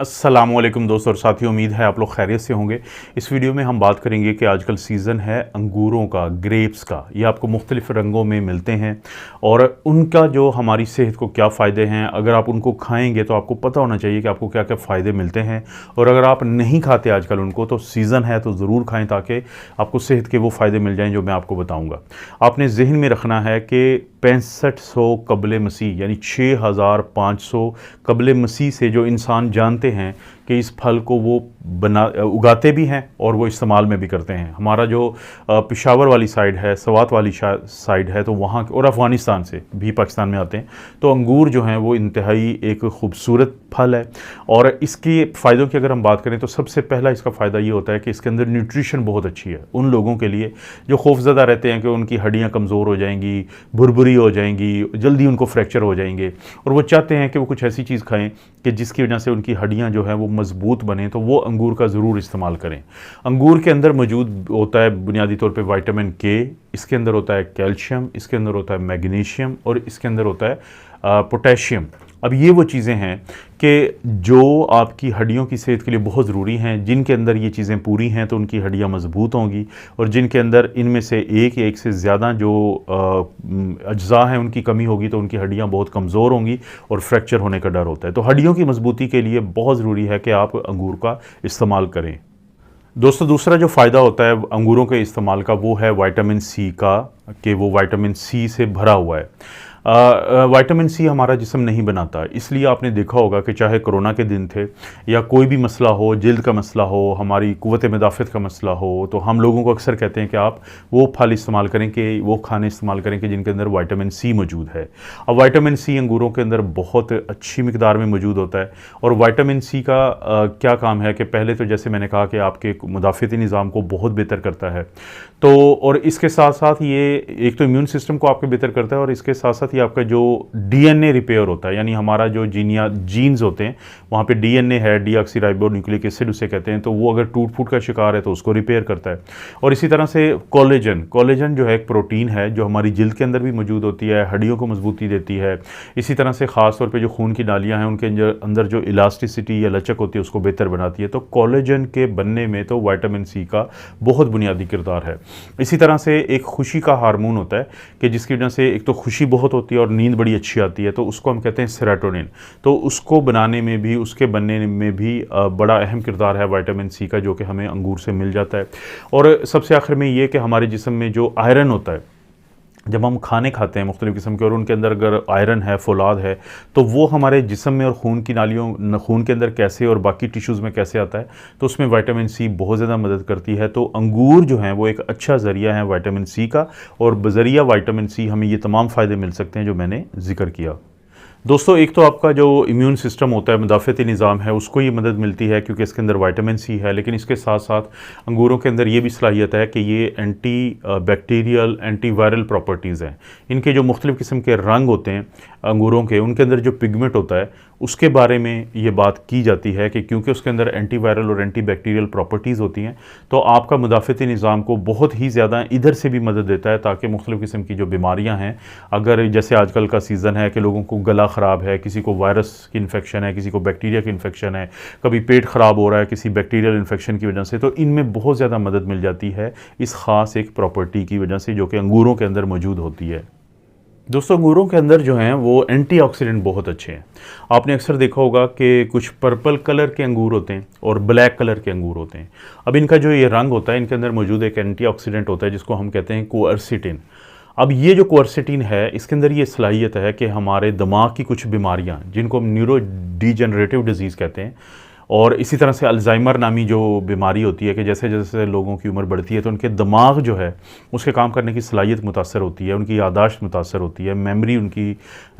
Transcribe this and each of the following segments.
अस्सलामुअलैकुम दोस्तों और साथियों, उम्मीद है आप लोग खैरियत से होंगे। इस वीडियो में हम बात करेंगे कि आजकल सीज़न है अंगूरों का, ग्रेप्स का। ये आपको मुख्तलिफ़ रंगों में मिलते हैं और उनका जो हमारी सेहत को क्या फ़ायदे हैं। अगर आप उनको खाएंगे तो आपको पता होना चाहिए कि आपको क्या क्या फ़ायदे मिलते हैं, और अगर आप नहीं खाते आजकल उनको तो सीज़न है तो ज़रूर खाएँ ताकि आपको सेहत के वो फ़ायदे मिल जाएँ जो मैं आपको बताऊँगा। आपने जहन में रखना है कि 6500 कबल मसीह यानी 6500 कबल मसीह से जो इंसान जानते हैं कि इस फल को वो उगाते भी हैं और वो इस्तेमाल में भी करते हैं। हमारा जो पेशावर वाली साइड है, सवात वाली साइड है, तो वहाँ और अफ़गानिस्तान से भी पाकिस्तान में आते हैं। तो अंगूर जो हैं वो इंतहाई एक ख़ूबसूरत फल है। और इसके फ़ायदों की अगर हम बात करें तो सबसे पहला इसका फ़ायदा ये होता है कि इसके अंदर न्यूट्रिशन बहुत अच्छी है उन लोगों के लिए जो खौफज़दा रहते हैं कि उनकी हड्डियाँ कमज़ोर हो जाएंगी, भुरभुरी हो जाएंगी, जल्दी उनको फ्रैक्चर हो जाएंगे, और वो चाहते हैं कि वो कुछ ऐसी चीज़ खाएँ कि जिसकी वजह से उनकी हड्डियाँ जो हैं वो मज़बूत बने। तो वो अंगूर का ज़रूर इस्तेमाल करें। अंगूर के अंदर मौजूद होता है बुनियादी तौर पे विटामिन के, इसके अंदर होता है कैल्शियम, इसके अंदर होता है मैग्नीशियम और इसके अंदर होता है पोटेशियम। अब ये वो चीज़ें हैं कि जो आपकी हड्डियों की सेहत के लिए बहुत ज़रूरी हैं। जिनके अंदर ये चीज़ें पूरी हैं तो उनकी हड्डियाँ मज़बूत होंगी, और जिनके अंदर इनमें से एक या एक से ज़्यादा जो अज्जा हैं उनकी कमी होगी तो उनकी हड्डियाँ बहुत कमज़ोर होंगी और फ्रैक्चर होने का डर होता है। तो हड्डियों की मज़बूती के लिए बहुत ज़रूरी है कि आप अंगूर का इस्तेमाल करें। दोस्तों, दूसरा जो फ़ायदा होता है अंगूरों के इस्तेमाल का वो है विटामिन सी का, कि वो विटामिन सी से भरा हुआ है। विटामिन सी हमारा जिस्म नहीं बनाता, इसलिए आपने देखा होगा कि चाहे कोरोना के दिन थे या कोई भी मसला हो, जिल्द का मसला हो, हमारी क़ुव्वत मुदाफ़त का मसला हो, तो हम लोगों को अक्सर कहते हैं कि आप वो फल इस्तेमाल करें, कि वो खाने इस्तेमाल करें कि जिनके अंदर विटामिन सी मौजूद है। अब विटामिन सी अंगूरों के अंदर बहुत अच्छी मिकदार में मौजूद होता है। और विटामिन सी का क्या काम है कि पहले तो जैसे मैंने कहा कि आपके मुदाफ़ती निज़ाम को बहुत बेहतर करता है, तो और इसके साथ साथ ये एक तो इम्यून सिस्टम को आपके बेहतर करता है, और इसके साथ साथ ये आपका जो डीएनए रिपेयर होता है, यानी हमारा जो जीन्स होते हैं वहाँ पे डीएनए है, डीऑक्सीराइबो न्यूक्लिक एसिड उसे कहते हैं, तो वो अगर टूट फूट का शिकार है तो उसको रिपेयर करता है। और इसी तरह से कोलेजन जो है एक प्रोटीन है जो हमारी जिल्द के अंदर भी मौजूद होती है, हड्डियों को मजबूती देती है। इसी तरह से ख़ास तौर पर जो खून की नालियाँ हैं उनके अंदर जो इलास्टिसिटी या लचक होती है उसको बेहतर बनाती है। तो कोलेजन के बनने में तो विटामिन सी का बहुत बुनियादी किरदार है। इसी तरह से एक खुशी का हार्मोन होता है कि जिसकी वजह से एक तो खुशी बहुत होती है और नींद बड़ी अच्छी आती है, तो उसको हम कहते हैं सेरोटोनिन। तो उसको बनाने में भी, उसके बनने में भी बड़ा अहम किरदार है विटामिन सी का, जो कि हमें अंगूर से मिल जाता है। और सबसे आखिर में ये कि हमारे जिस्म में जो आयरन होता है, जब हम खाने खाते हैं मुख्तलिफ़ किस्म के और उनके अंदर अगर आयरन है, फौलाद है, तो वो हमारे जिस्म में और खून की नालियों, खून के अंदर कैसे और बाकी टिश्यूज़ में कैसे आता है, तो उसमें विटामिन सी बहुत ज़्यादा मदद करती है। तो अंगूर जो हैं वो एक अच्छा ज़रिया है विटामिन सी का, और बज़रिया विटामिन सी हमें ये तमाम फ़ायदे मिल सकते हैं जो मैंने ज़िक्र किया। दोस्तों, एक तो आपका जो इम्यून सिस्टम होता है, मुदाफ़ती निज़ाम है, उसको ये मदद मिलती है क्योंकि इसके अंदर विटामिन सी है, लेकिन इसके साथ साथ अंगूरों के अंदर ये भी सलाहियत है कि ये anti bacterial, anti viral properties हैं। इनके जो मुख्तलिफ़ किस्म के रंग होते हैं अंगूरों के, उनके अंदर जो पिगमेंट होता है उसके बारे में ये बात की जाती है कि क्योंकि उसके अंदर एंटी वायरल और एंटी बैक्टीरियल प्रॉपर्टीज़ होती हैं, तो आपका मुदाफ़ती निज़ाम को बहुत ही ज़्यादा इधर से भी मदद देता है, ताकि मुख्तलिफ़ किस्म की जो बीमारियाँ हैं, अगर जैसे आजकल का सीज़न है कि लोगों को गला ख़राब है, किसी को वायरस की इन्फेक्शन है, किसी को बैक्टीरिया की इन्फेक्शन है, कभी पेट ख़राब हो रहा है किसी बैक्टीरियल इन्फेक्शन की वजह से, तो इनमें बहुत ज़्यादा मदद मिल जाती है इस ख़ास एक प्रॉपर्टी की वजह से जो कि अंगूरों के अंदर मौजूद होती है। दोस्तों, अंगूरों के अंदर जो हैं वो एंटीऑक्सीडेंट बहुत अच्छे हैं। आपने अक्सर देखा होगा कि कुछ पर्पल कलर के अंगूर होते हैं और ब्लैक कलर के अंगूर होते हैं। अब इनका जो ये रंग होता है, इनके अंदर मौजूद एक एंटीऑक्सीडेंट होता है जिसको हम कहते हैं क्वरसेटिन। अब ये जो क्वरसेटिन है, इसके अंदर ये सलाहियत है कि हमारे दिमाग की कुछ बीमारियाँ, जिनको हम न्यूरो डिजेनरेटिव डिजीज़ कहते हैं, और इसी तरह से अल्जाइमर नामी जो बीमारी होती है कि जैसे जैसे लोगों की उम्र बढ़ती है तो उनके दिमाग जो है उसके काम करने की सलाहियत मुतासर होती है, उनकी यादाश्त मुतासर होती है, मेमोरी उनकी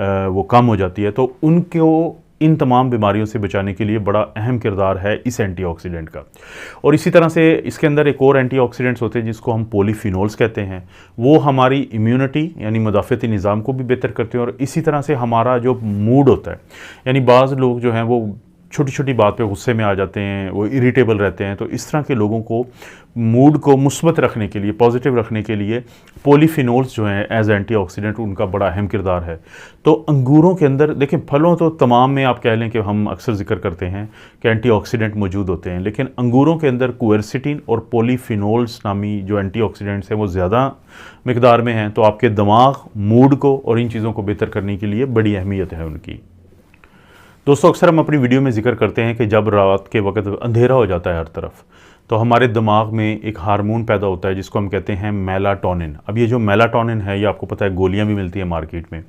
वो कम हो जाती है। तो उनको इन तमाम बीमारियों से बचाने के लिए बड़ा अहम किरदार है इस एंटीऑक्सीडेंट का। और इसी तरह से इसके अंदर एक और एंटीऑक्सीडेंट्स होते हैं जिसको हम पॉलीफिनोल्स कहते हैं। वो हमारी इम्यूनिटी यानी मुदाफ़ती निज़ाम को भी बेहतर करते हैं, और इसी तरह से हमारा जो मूड होता है, यानी बाज़ लोग जो हैं वो छोटी छोटी बात पे गुस्से में आ जाते हैं, वो इरिटेबल रहते हैं। तो इस तरह के लोगों को मूड को मुस्बत रखने के लिए, पॉजिटिव रखने के लिए पॉलीफिनोल्स जो हैं एज एंटीऑक्सीडेंट, उनका बड़ा अहम किरदार है। तो अंगूरों के अंदर देखें, फलों तो तमाम में आप कह लें कि हम अक्सर जिक्र करते हैं कि एंटीऑक्सीडेंट मौजूद होते हैं, लेकिन अंगूरों के अंदर क्वेरसिटिन और पॉलीफिनोल्स नामी जो एंटीऑक्सीडेंट्स हैं वो ज़्यादा मिकदार में हैं। तो आपके दिमाग, मूड को और इन चीज़ों को बेहतर करने के लिए बड़ी अहमियत है उनकी। दोस्तों, अक्सर हम अपनी वीडियो में जिक्र करते हैं कि जब रात के वक्त अंधेरा हो जाता है हर तरफ, तो हमारे दिमाग में एक हार्मोन पैदा होता है जिसको हम कहते हैं मेलाटोनिन। अब ये जो मेलाटोनिन है, ये आपको पता है गोलियां भी मिलती हैं मार्केट में।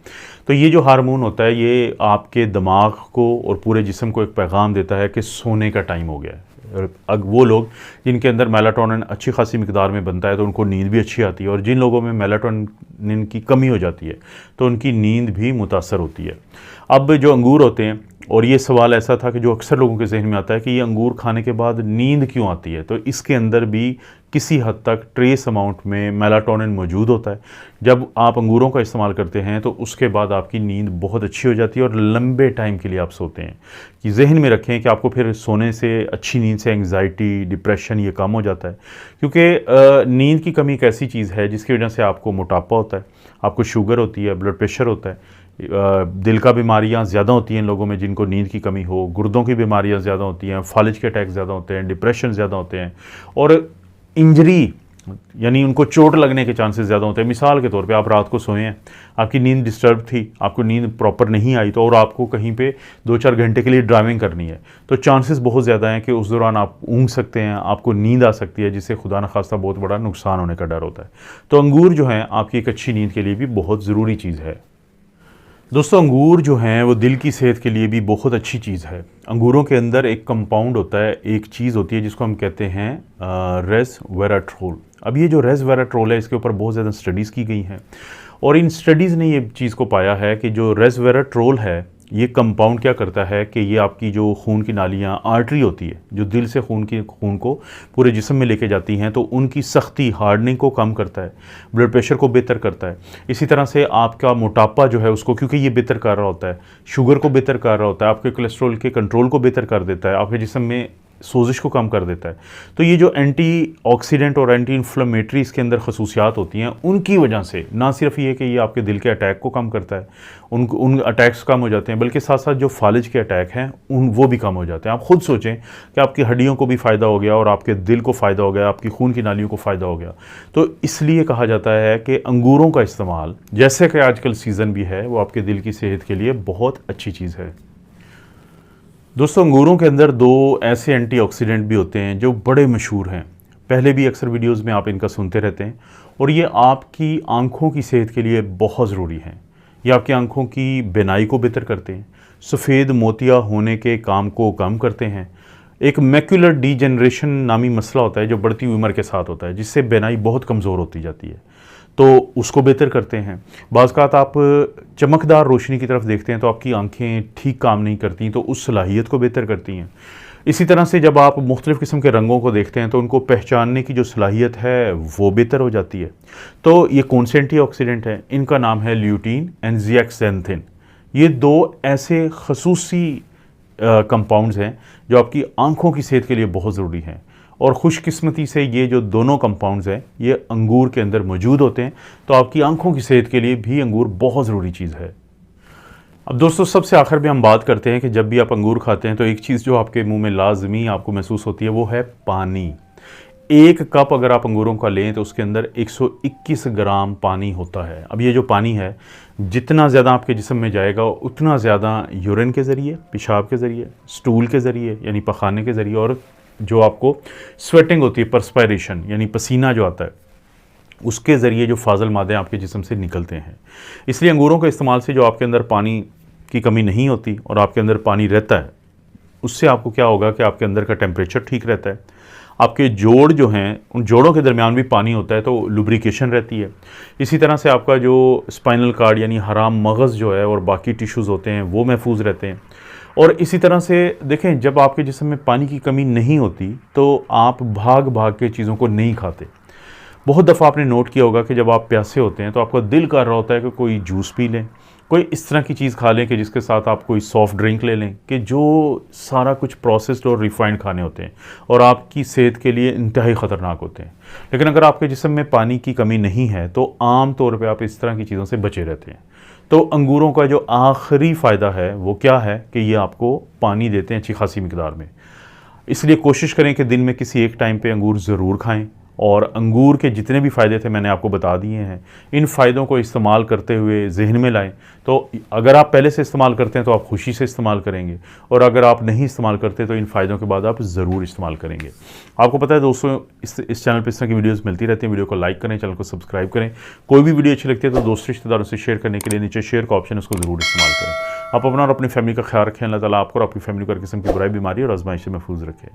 तो ये जो हार्मोन होता है, ये आपके दिमाग को और पूरे जिस्म को एक पैगाम देता है कि सोने का टाइम हो गया है। अब वो लोग जिनके अंदर मेलाटोनिन अच्छी खासी मिकदार में बनता है तो उनको नींद भी अच्छी आती है, और जिन लोगों में मेलाटोनिन की कमी हो जाती है तो उनकी नींद भी मुतासर होती है। अब जो अंगूर होते हैं, और ये सवाल ऐसा था कि जो अक्सर लोगों के जहन में आता है कि ये अंगूर खाने के बाद नींद क्यों आती है, तो इसके अंदर भी किसी हद तक ट्रेस अमाउंट में मेलाटोनिन मौजूद होता है। जब आप अंगूरों का इस्तेमाल करते हैं तो उसके बाद आपकी नींद बहुत अच्छी हो जाती है और लंबे टाइम के लिए आप सोते हैं। कि जहन में रखें कि आपको फिर सोने से, अच्छी नींद से एंग्जाइटी, डिप्रेशन ये कम हो जाता है, क्योंकि नींद की कमी एक ऐसी चीज़ है जिसकी वजह से आपको मोटापा होता है, आपको शुगर होती है, ब्लड प्रेशर होता है, दिल का बीमारियां ज़्यादा होती हैं लोगों में जिनको नींद की कमी हो, गुर्दों की बीमारियां ज़्यादा होती हैं, फालिज के अटैक ज़्यादा होते हैं, डिप्रेशन ज़्यादा होते हैं, और इंजरी यानी उनको चोट लगने के चांसेस ज़्यादा होते हैं। मिसाल के तौर पे आप रात को सोए हैं, आपकी नींद डिस्टर्ब थी, आपको नींद प्रॉपर नहीं आई, तो और आपको कहीं पे 2-4 घंटे के लिए ड्राइविंग करनी है, तो चांसेस बहुत ज़्यादा हैं कि उस दौरान आप ऊँघ सकते हैं, आपको नींद आ सकती है, जिससे खुदा न खास्ता बहुत बड़ा नुकसान होने का डर होता है। तो अंगूर जो है आपकी एक अच्छी नींद के लिए भी बहुत ज़रूरी चीज़ है। दोस्तों, अंगूर जो हैं वो दिल की सेहत के लिए भी बहुत अच्छी चीज़ है। अंगूरों के अंदर एक कंपाउंड होता है, एक चीज़ होती है जिसको हम कहते हैं रेसवेराट्रोल। अब ये जो रेसवेराट्रोल है, इसके ऊपर बहुत ज़्यादा स्टडीज़ की गई हैं, और इन स्टडीज़ ने ये चीज़ को पाया है कि जो रेसवेराट्रोल है, ये कंपाउंड क्या करता है कि ये आपकी जो खून की नालियाँ, आर्टरी होती है जो दिल से खून को पूरे जिस्म में लेके जाती हैं, तो उनकी सख्ती, हार्डनिंग को कम करता है, ब्लड प्रेशर को बेहतर करता है। इसी तरह से आपका मोटापा जो है उसको, क्योंकि ये बेहतर कर रहा होता है, शुगर को बेहतर कर रहा होता है, आपके कोलेस्ट्रॉल के कंट्रोल को बेहतर कर देता है, आपके जिस्म में सोजिश को कम कर देता है। तो ये जो एंटीऑक्सीडेंट और एंटी इन्फ्लेमेटरी इसके अंदर खसूसियात होती हैं, उनकी वजह से ना सिर्फ ये कि ये आपके दिल के अटैक को कम करता है, उन अटैक्स कम हो जाते हैं, बल्कि साथ साथ जो फालिज के अटैक हैं वो भी कम हो जाते हैं। आप खुद सोचें कि आपकी हड्डियों को भी फ़ायदा हो गया और आपके दिल को फ़ायदा हो गया, आपकी खून की नालियों को फ़ायदा हो गया। तो इसलिए कहा जाता है कि अंगूरों का इस्तेमाल, जैसे कि आजकल सीज़न भी है, वो आपके दिल की सेहत के लिए बहुत अच्छी चीज़ है। दोस्तों, अंगूरों के अंदर 2 ऐसे एंटीऑक्सीडेंट भी होते हैं जो बड़े मशहूर हैं, पहले भी अक्सर वीडियोस में आप इनका सुनते रहते हैं, और ये आपकी आंखों की सेहत के लिए बहुत ज़रूरी हैं। ये आपकी आंखों की बिनाई को बेहतर करते हैं, सफ़ेद मोतिया होने के काम को कम करते हैं। एक मैक्यूलर डीजनरेशन नामी मसला होता है जो बढ़ती हुई उम्र के साथ होता है, जिससे बिनाई बहुत कमज़ोर होती जाती है, तो उसको बेहतर करते हैं। बाज़ औक़ात आप चमकदार रोशनी की तरफ देखते हैं तो आपकी आंखें ठीक काम नहीं करती, तो उस सलाहियत को बेहतर करती हैं। इसी तरह से जब आप मुख्तलिफ़ किस्म के रंगों को देखते हैं तो उनको पहचानने की जो सलाहियत है वो बेहतर हो जाती है। तो ये कौन से एंटीऑक्सीडेंट हैं? इनका नाम है ल्यूटीन एंड ज़िएक्सैंथिन। ये 2 ऐसे खसूसी कंपाउंड्स हैं जो आपकी आंखों की सेहत के लिए बहुत ज़रूरी हैं, और खुशकिस्मती से ये जो दोनों कंपाउंड्स हैं ये अंगूर के अंदर मौजूद होते हैं, तो आपकी आंखों की सेहत के लिए भी अंगूर बहुत ज़रूरी चीज़ है। अब दोस्तों, सबसे आखिर में हम बात करते हैं कि जब भी आप अंगूर खाते हैं तो एक चीज़ जो आपके मुंह में लाजमी आपको महसूस होती है वो है पानी। 1 कप अगर आप अंगूरों का लें तो उसके अंदर 121 ग्राम पानी होता है। अब ये जो पानी है, जितना ज़्यादा आपके जिस्म में जाएगा उतना ज़्यादा यूरिन के ज़रिए, पेशाब के ज़रिए, स्टूल के ज़रिए यानी पखाने के ज़रिए, और जो आपको स्वेटिंग होती है, परस्पायरेशन यानी पसीना जो आता है, उसके ज़रिए जो फाजल मादे आपके जिस्म से निकलते हैं। इसलिए अंगूरों के इस्तेमाल से जो आपके अंदर पानी की कमी नहीं होती और आपके अंदर पानी रहता है, उससे आपको क्या होगा कि आपके अंदर का टेम्परेचर ठीक रहता है, आपके जोड़ जो हैं उन जोड़ों के दरमियान भी पानी होता है तो लुब्रिकेशन रहती है। इसी तरह से आपका जो स्पाइनल कार्ड यानी हराम मगज़ जो है और बाकी टिश्यूज़ होते हैं वो महफूज रहते हैं। और इसी तरह से देखें, जब आपके जिस्म में पानी की कमी नहीं होती तो आप भाग भाग के चीज़ों को नहीं खाते। बहुत दफ़ा आपने नोट किया होगा कि जब आप प्यासे होते हैं तो आपका दिल कर रहा होता है कि कोई जूस पी लें, कोई इस तरह की चीज़ खा लें कि जिसके साथ आप कोई सॉफ्ट ड्रिंक ले लें, कि जो सारा कुछ प्रोसेस्ड और रिफाइंड खाने होते हैं और आपकी सेहत के लिए इंतहाई ख़तरनाक होते हैं। लेकिन अगर आपके जिस्म में पानी की कमी नहीं है तो आम तौर पे आप इस तरह की चीज़ों से बचे रहते हैं। तो अंगूरों का जो आखिरी फ़ायदा है वो क्या है कि ये आपको पानी देते हैं अच्छी खासी मिकदार में। इसलिए कोशिश करें कि दिन में किसी एक टाइम पे अंगूर ज़रूर खाएं, और अंगूर के जितने भी फ़ायदे थे मैंने आपको बता दिए हैं। इन फ़ायदों को इस्तेमाल करते हुए ज़हन में लाएं। तो अगर आप पहले से इस्तेमाल करते हैं तो आप खुशी से इस्तेमाल करेंगे, और अगर आप नहीं इस्तेमाल करते तो इन फ़ायदों के बाद आप ज़रूर इस्तेमाल करेंगे। आपको पता है दोस्तों, इस चैनल पर इस तरह की वीडियोज़ मिलती रहती हैं। वीडियो को लाइक करें, चैनल को सब्सक्राइब करें। कोई भी वीडियो अच्छी लगती है तो दोस्त रिश्तेदारों से शेयर करने के लिए नीचे शेयर का ऑप्शन है, उसको ज़रूर इस्तेमाल करें। आप अपना और अपनी फैमिली का ख्याल रखें। अल्लाह ताला आपको और आपकी फैमिली को हर किस्म की बुराई, बीमारी और आजमाइश से महफूज रखें।